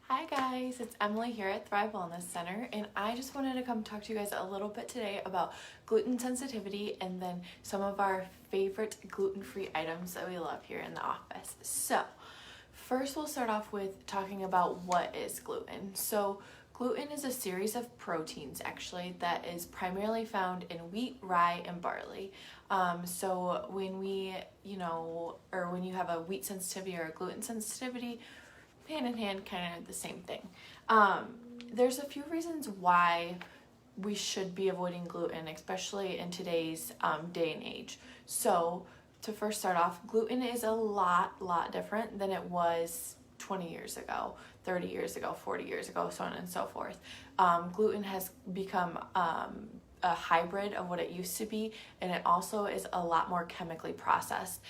Hi guys, it's Emily here at Thrive Wellness Center, and I just wanted to come talk to you guys a little bit today about gluten sensitivity and then some of our favorite gluten-free items that we love here in the office. So, first we'll start off with talking about what is gluten. So, gluten is a series of proteins actually that is primarily found in wheat, rye, and barley. So when when you have a wheat sensitivity or a gluten sensitivity, hand in hand, kind of the same thing. There's a few reasons why we should be avoiding gluten, especially in today's day and age. So, to first start off, gluten is a lot different than it was 20 years ago, 30 years ago, 40 years ago, so on and so forth. Gluten has become a hybrid of what it used to be, and it also is a lot more chemically processed.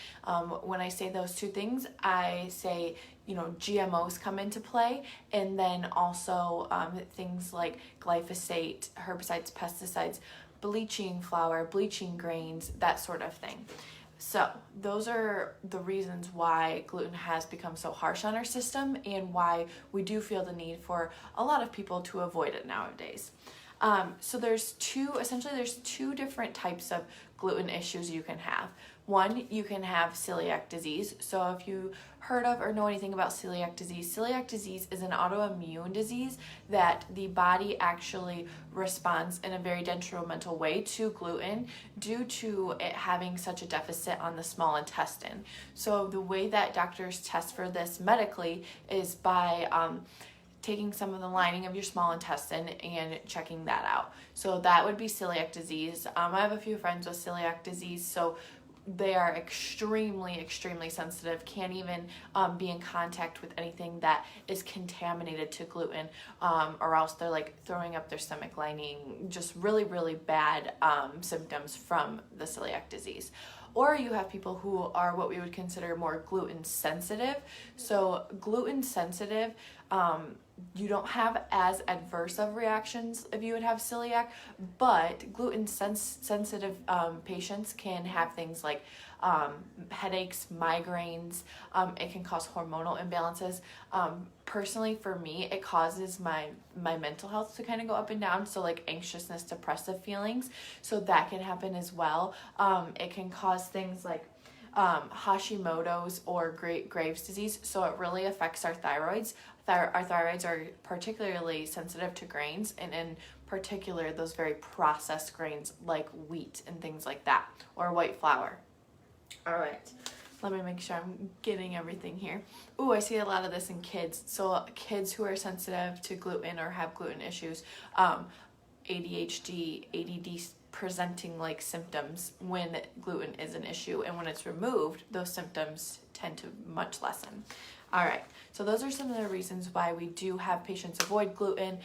When I say those two things, I say GMOs come into play, and then also things like glyphosate, herbicides, pesticides, bleaching flour, bleaching grains, that sort of thing. So those are the reasons why gluten has become so harsh on our system and why we do feel the need for a lot of people to avoid it nowadays. So there's two different types of gluten issues you can have. One, you can have celiac disease. So if you heard of or know anything about celiac disease is an autoimmune disease that the body actually responds in a very detrimental way to gluten due to it having such a deficit on the small intestine. So the way that doctors test for this medically is by taking some of the lining of your small intestine and checking that out. So that would be celiac disease. I have a few friends with celiac disease, so they are extremely sensitive, can't even be in contact with anything that is contaminated to gluten, or else they're like throwing up their stomach lining, just really bad symptoms from the celiac disease. Or you have people who are what we would consider more gluten sensitive. So gluten sensitive, you don't have as adverse of reactions if you would have celiac, but gluten sensitive patients can have things like headaches, migraines. It can cause hormonal imbalances. Personally, for me, it causes my mental health to kind of go up and down. So like anxiousness, depressive feelings. So that can happen as well. It can cause things like Hashimoto's or Graves' disease. So it really affects our thyroids. Our thyroids are particularly sensitive to grains, and in particular those very processed grains like wheat and things like that, or white flour. All right, let me make sure I'm getting everything here. Ooh, I see a lot of this in kids. So kids who are sensitive to gluten or have gluten issues, ADHD, ADD presenting like symptoms when gluten is an issue, and when it's removed, those symptoms tend to much lessen. All right, so those are some of the reasons why we do have patients avoid gluten,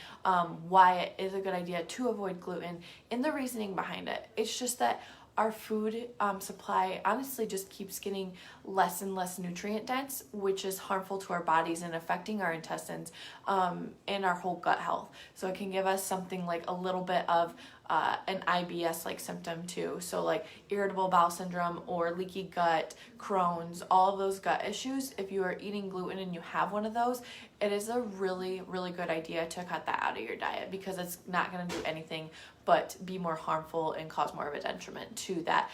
why it is a good idea to avoid gluten, and the reasoning behind it. It's just that our food supply honestly just keeps getting less and less nutrient dense, which is harmful to our bodies and affecting our intestines and our whole gut health. So it can give us something like a little bit of an IBS-like symptom too. So like irritable bowel syndrome or leaky gut, Crohn's, all of those gut issues. If you are eating gluten and you have one of those, it is a really good idea to cut that out of your diet, because it's not going to do anything but be more harmful and cause more of a detriment to that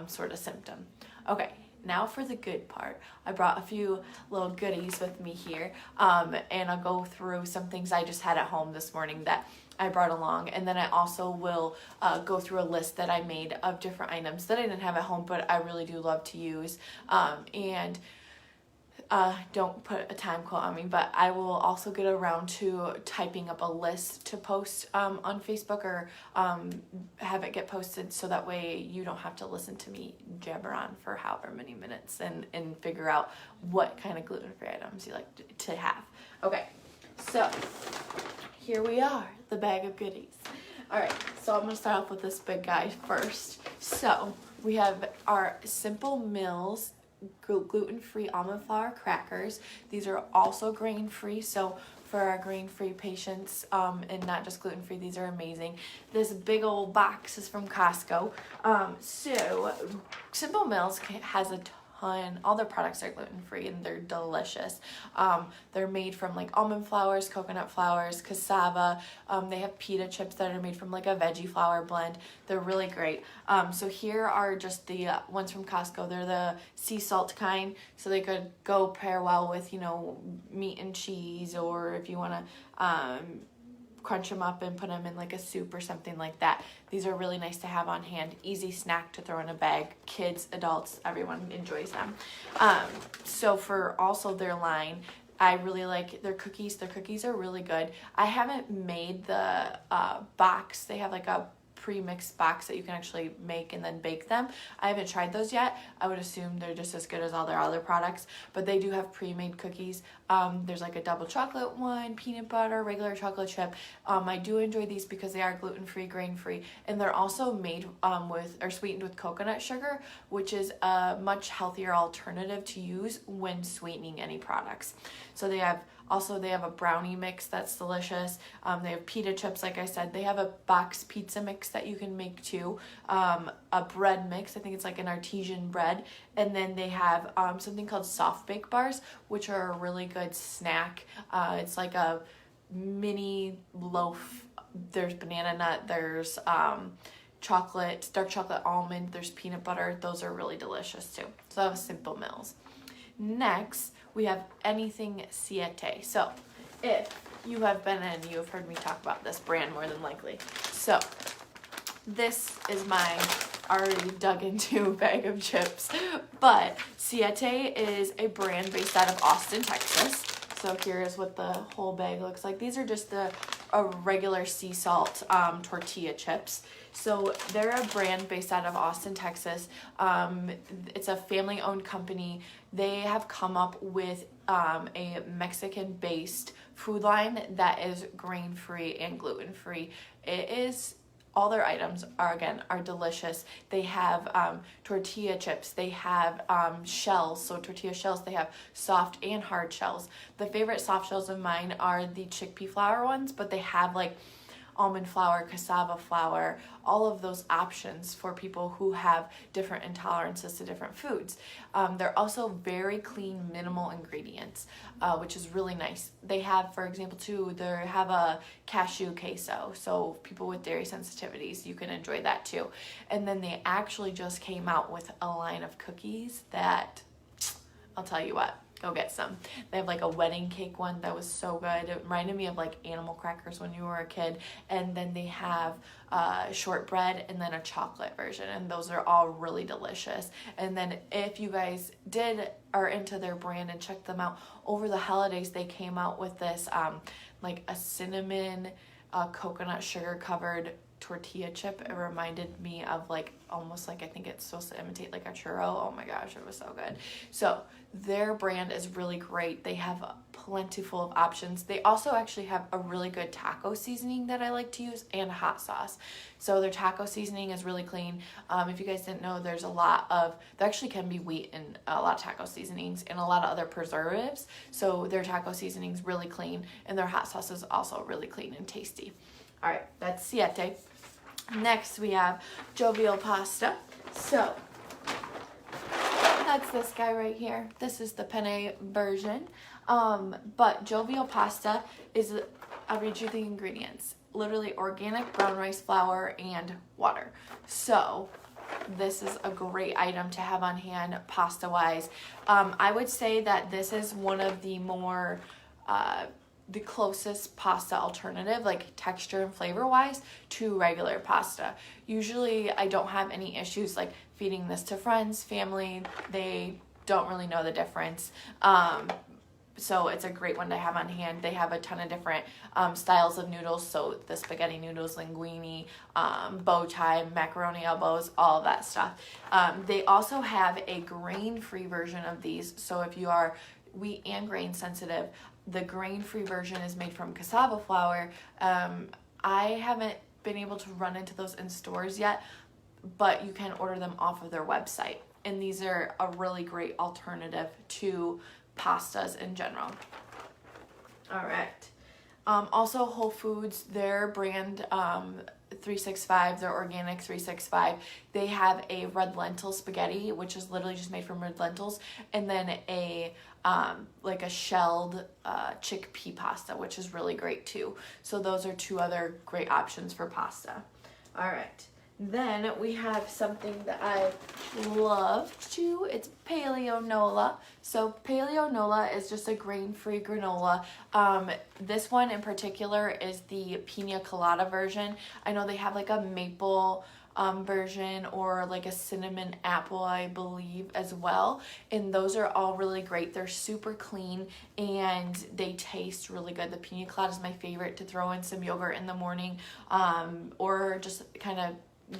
sort of symptom. Okay, now for the good part. I brought a few little goodies with me here, and I'll go through some things I just had at home this morning that I brought along, and then I also will go through a list that I made of different items that I didn't have at home but I really do love to use, and don't put a time quote on me, but I will also get around to typing up a list to post on Facebook, or have it get posted, so that way you don't have to listen to me jabber on for however many minutes and figure out what kind of gluten-free items you like to have. Okay, so here we are, the bag of goodies. All right, so I'm gonna start off with this big guy first. So we have our Simple Mills gluten-free almond flour crackers. These are also grain-free, so for our grain-free patients, and not just gluten-free, these are amazing. This big old box is from Costco. So Simple Mills has a all their products are gluten-free and they're delicious. They're made from like almond flours, coconut flours, cassava. They have pita chips that are made from like a veggie flour blend. They're really great. So here are just the ones from Costco. They're the sea salt kind, so they could go pair well with, you know, meat and cheese, or if you want to crunch them up and put them in like a soup or something like that. These are really nice to have on hand. Easy snack to throw in a bag. Kids, adults, everyone enjoys them. So for also their line, I really like their cookies. Their cookies are really good. I haven't made the box. They have like a pre-mixed box that you can actually make and then bake them. I haven't tried those yet. I would assume they're just as good as all their other products, but they do have pre-made cookies. There's like a double chocolate one, peanut butter, regular chocolate chip. I do enjoy these because they are gluten-free, grain-free, and they're also made with or sweetened with coconut sugar, which is a much healthier alternative to use when sweetening any products. So they have a brownie mix that's delicious. They have pita chips, like I said. They have a box pizza mix that you can make too. A bread mix, I think it's like an artesian bread. And then they have something called soft bake bars, which are a really good snack. It's like a mini loaf. There's banana nut, there's chocolate, dark chocolate almond, there's peanut butter. Those are really delicious too. So that was simple meals. Next, we have anything Siete. So if you have been in, you have heard me talk about this brand more than likely. So this is my already dug into bag of chips, but Siete is a brand based out of Austin, Texas. So here is what the whole bag looks like. These are just a regular sea salt tortilla chips. So they're a brand based out of Austin, Texas. It's a family-owned company. They have come up with a Mexican-based food line that is grain-free and gluten-free. All their items are delicious. They have tortilla chips. They have shells, so tortilla shells. They have soft and hard shells. The favorite soft shells of mine are the chickpea flour ones, but they have like almond flour, cassava flour, all of those options for people who have different intolerances to different foods. They're also very clean, minimal ingredients, which is really nice. They have, for example, they have a cashew queso, so people with dairy sensitivities, you can enjoy that too. And then they actually just came out with a line of cookies that, I'll tell you what, go get some. They have like a wedding cake one that was so good. It reminded me of like animal crackers when you were a kid. And then they have shortbread and then a chocolate version, and those are all really delicious. And then if you guys are into their brand and check them out over the holidays, they came out with this like a cinnamon coconut sugar covered tortilla chip. It reminded me of like almost like, I think it's supposed to imitate like a churro. Oh my gosh, it was so good. So their brand is really great. They have plentiful of options. They also actually have a really good taco seasoning that I like to use, and hot sauce. So their taco seasoning is really clean. If you guys didn't know, there actually can be wheat in a lot of taco seasonings and a lot of other preservatives. So their taco seasoning is really clean, and their hot sauce is also really clean and tasty. All right, that's Siete. Next, we have jovial pasta. So that's this guy right here. This is the penne version. But jovial pasta I'll read you the ingredients. Literally organic brown rice flour and water. So this is a great item to have on hand pasta-wise. I would say that this is one of the more the closest pasta alternative, like texture and flavor wise, to regular pasta. Usually I don't have any issues like feeding this to friends, family. They don't really know the difference. So it's a great one to have on hand. They have a ton of different styles of noodles. So the spaghetti noodles, linguine, bow tie, macaroni elbows, all of that stuff. They also have a grain-free version of these. So if you are wheat and grain sensitive, the grain-free version is made from cassava flour. I haven't been able to run into those in stores yet, but you can order them off of their website. And these are a really great alternative to pastas in general. All right. Also, Whole Foods, their brand, 365, their organic 365. They have a red lentil spaghetti, which is literally just made from red lentils, and then a like a shelled chickpea pasta, which is really great too. So those are two other great options for pasta. All right. Then we have something that I love too. It's paleo nola. So paleo nola is just a grain-free granola. This one in particular is the pina colada version. I know they have like a maple version or like a cinnamon apple, I believe, as well. And those are all really great. They're super clean and they taste really good. The pina colada is my favorite to throw in some yogurt in the morning, or just kind of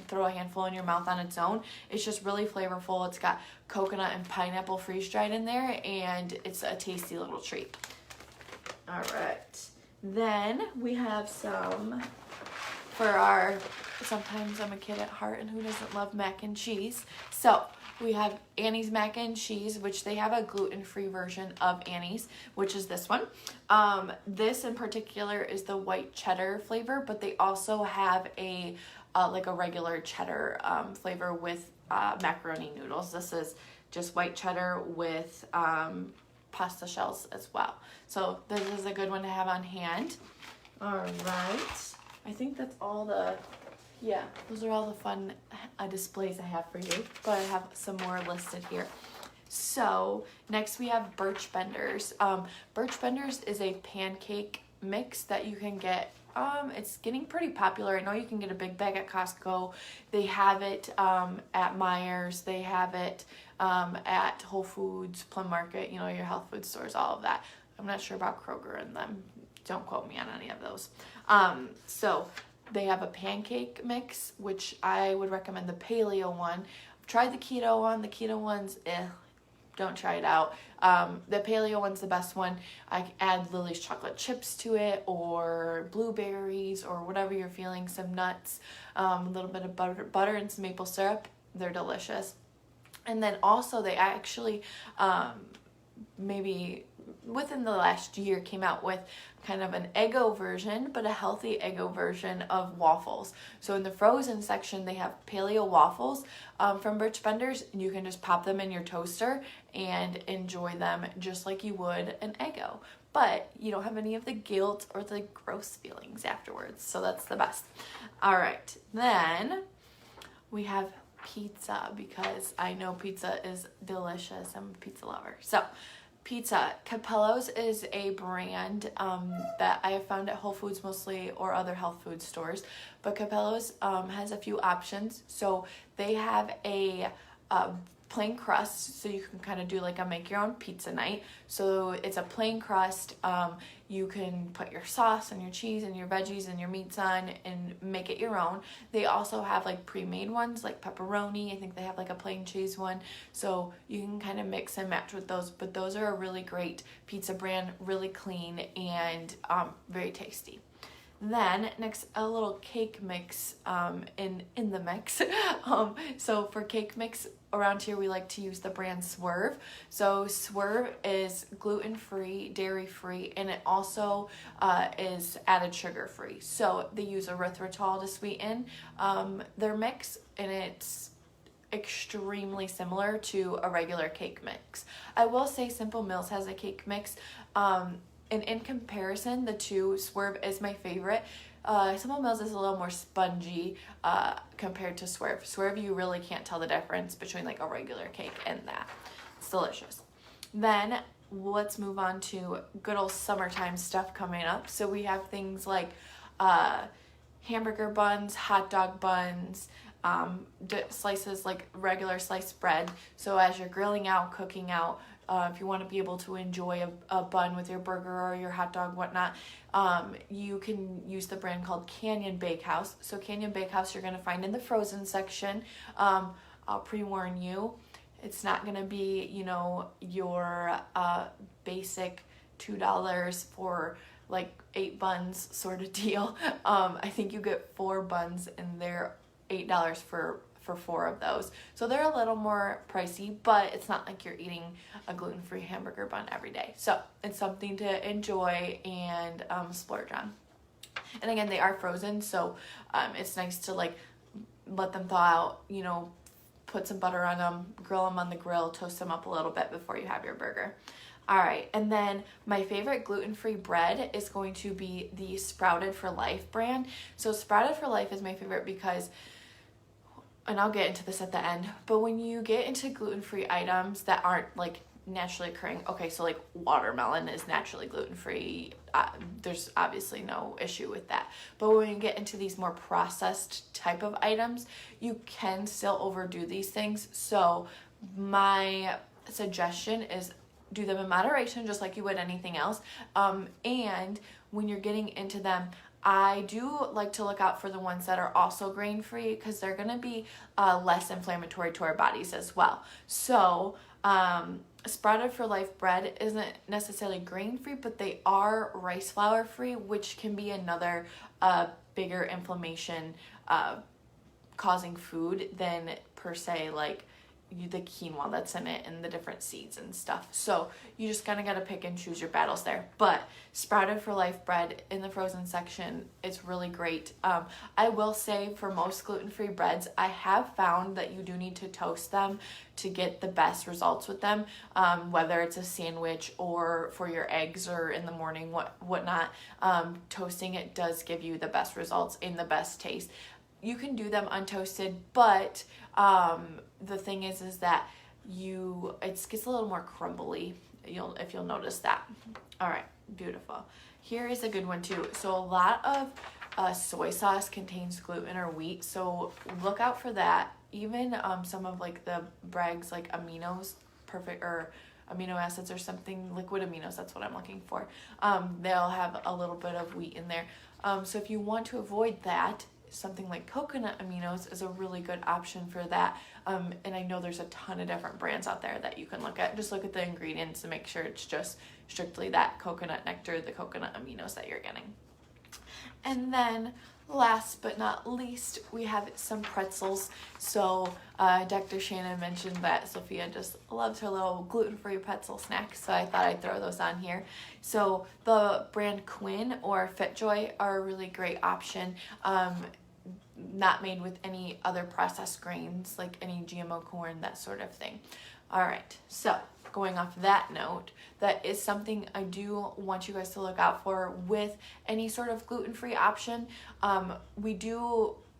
throw a handful in your mouth on its own. It's just really flavorful. It's got coconut and pineapple freeze dried in there, and it's a tasty little treat. All right. Then we have some for our, sometimes I'm a kid at heart, and who doesn't love mac and cheese? So we have Annie's mac and cheese, which they have a gluten-free version of Annie's, which is this one. This in particular is the white cheddar flavor, but they also have a like a regular cheddar flavor with macaroni noodles. This is just white cheddar with pasta shells as well. So this is a good one to have on hand. All right. I think that's all those are all the fun displays I have for you, but I have some more listed here. So next we have Birch Benders. Birch Benders is a pancake mix that you can get. It's getting pretty popular. I know you can get a big bag at Costco. They have it at Meijer's. They have it at Whole Foods, Plum Market, your health food stores, all of that. I'm not sure about Kroger and them. Don't quote me on any of those. So they have a pancake mix, which I would recommend the paleo one. I've tried the keto one. The keto one's don't try it out. The paleo one's the best one. I add Lily's chocolate chips to it, or blueberries, or whatever you're feeling, some nuts, a little bit of butter and some maple syrup. They're delicious. And then also they actually maybe within the last year came out with kind of an Eggo version, but a healthy Eggo version of waffles. So in the frozen section, they have paleo waffles from Birch Benders, and you can just pop them in your toaster and enjoy them just like you would an Eggo. But you don't have any of the guilt or the gross feelings afterwards, so that's the best. All right, then we have pizza, because I know pizza is delicious. I'm a pizza lover. So pizza. Capello's is a brand that I have found at Whole Foods mostly, or other health food stores. But Capello's has a few options. So they have a plain crust, so you can kind of do like a make your own pizza night. So it's a plain crust. You can put your sauce and your cheese and your veggies and your meats on and make it your own. They also have like pre-made ones like pepperoni. I think they have like a plain cheese one. So you can kind of mix and match with those. But those are a really great pizza brand, really clean and very tasty. Then next, a little cake mix in the mix. So for cake mix around here, we like to use the brand Swerve. So Swerve is gluten-free, dairy-free, and it also is added sugar-free. So they use erythritol to sweeten their mix, and it's extremely similar to a regular cake mix. I will say Simple Mills has a cake mix. And in comparison, the two, Swerve is my favorite. Simple Mills is a little more spongy compared to Swerve. Swerve, you really can't tell the difference between like a regular cake and that. It's delicious. Then let's move on to good old summertime stuff coming up. So we have things like hamburger buns, hot dog buns, slices like regular sliced bread. So as you're grilling out, cooking out, if you want to be able to enjoy a bun with your burger or your hot dog, whatnot, you can use the brand called Canyon Bakehouse. So Canyon Bakehouse you're going to find in the frozen section. I'll pre-warn you, it's not going to be, your basic $2 for like 8 buns sort of deal. I think you get 4 buns and they're $8 for 4 of those. So they're a little more pricey, but it's not like you're eating a gluten-free hamburger bun every day. So it's something to enjoy and splurge on. And again, they are frozen, so it's nice to like let them thaw out, you know, put some butter on them, grill them on the grill, toast them up a little bit before you have your burger. All right, and then my favorite gluten-free bread is going to be the Sprouted for Life brand. So Sprouted for Life is my favorite because, and I'll get into this at the end, but when you get into gluten-free items that aren't like naturally occurring, okay, so like watermelon is naturally gluten-free, there's obviously no issue with that. But when you get into these more processed type of items, you can still overdo these things. So my suggestion is do them in moderation, just like you would anything else. And when you're getting into them, I do like to look out for the ones that are also grain-free because they're going to be less inflammatory to our bodies as well. So Sprouted for Life bread isn't necessarily grain-free, but they are rice flour-free, which can be another bigger inflammation causing food than per se like the quinoa that's in it and the different seeds and stuff. So you just kind of got to pick and choose your battles there. But Sprouted for Life bread in the frozen section, it's really great. I will say for most gluten-free breads, I have found that you do need to toast them to get the best results with them, whether it's a sandwich or for your eggs or in the morning, whatnot. Toasting it does give you the best results and the best taste. You can do them untoasted, but the thing is that it gets a little more crumbly. If you'll notice that. All right, beautiful. Here is a good one too. So a lot of soy sauce contains gluten or wheat, so look out for that. Even some of like the Bragg's like aminos, perfect or amino acids or something, liquid aminos, that's what I'm looking for. They'll have a little bit of wheat in there. So if you want to avoid that, something like coconut aminos is a really good option for that. And I know there's a ton of different brands out there that you can look at. Just look at the ingredients and make sure it's just strictly that coconut nectar, the coconut aminos that you're getting. And then last but not least, we have some pretzels. So Dr. Shannon mentioned that Sophia just loves her little gluten-free pretzel snacks, so I thought I'd throw those on here. So the brand Quinn or FitJoy are a really great option. Not made with any other processed grains, like any GMO corn, that sort of thing. All right, so going off that note, that is something I do want you guys to look out for with any sort of gluten-free option.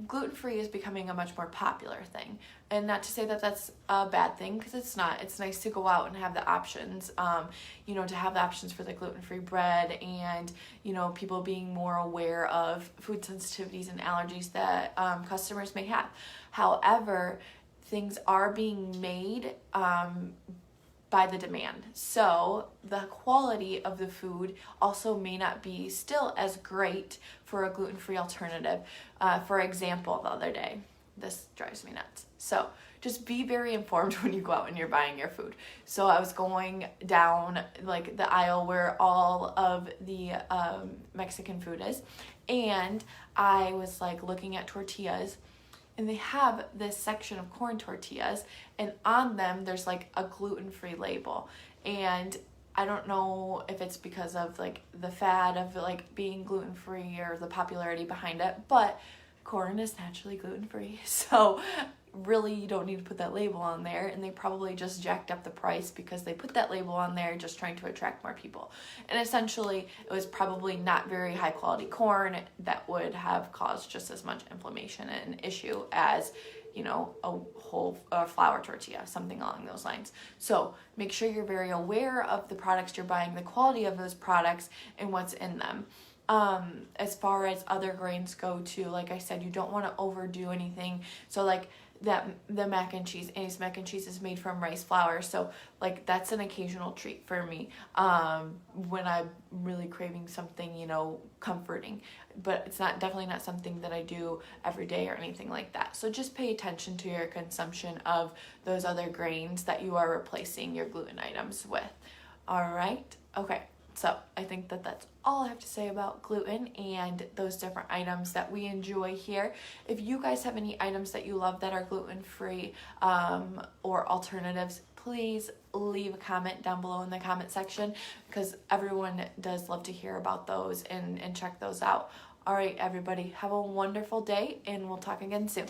Gluten-free is becoming a much more popular thing. And not to say that that's a bad thing, because it's not. It's nice to go out and have the options, to have the options for the gluten-free bread and, people being more aware of food sensitivities and allergies that customers may have. However, things are being made by the demand. So the quality of the food also may not be still as great for a gluten-free alternative. For example, the other day, this drives me nuts. So just be very informed when you go out and you're buying your food. So I was going down like the aisle where all of the Mexican food is, and I was like looking at tortillas, and they have this section of corn tortillas, and on them there's like a gluten-free label. And I don't know if it's because of like the fad of like being gluten-free or the popularity behind it, but corn is naturally gluten-free. So really you don't need to put that label on there, and they probably just jacked up the price because they put that label on there just trying to attract more people. And essentially it was probably not very high quality corn that would have caused just as much inflammation and issue as a whole flour tortilla, something along those lines. So make sure you're very aware of the products you're buying, the quality of those products, and what's in them. As far as other grains go too, like I said, you don't want to overdo anything. So like the mac and cheese, Annie's mac and cheese is made from rice flour, so like that's an occasional treat for me when I'm really craving something comforting, but it's definitely not something that I do every day or anything like that. So just pay attention to your consumption of those other grains that you are replacing your gluten items with. All right, okay. So I think that that's all I have to say about gluten and those different items that we enjoy here. If you guys have any items that you love that are gluten-free or alternatives, please leave a comment down below in the comment section, because everyone does love to hear about those and check those out. All right, everybody, have a wonderful day, and we'll talk again soon.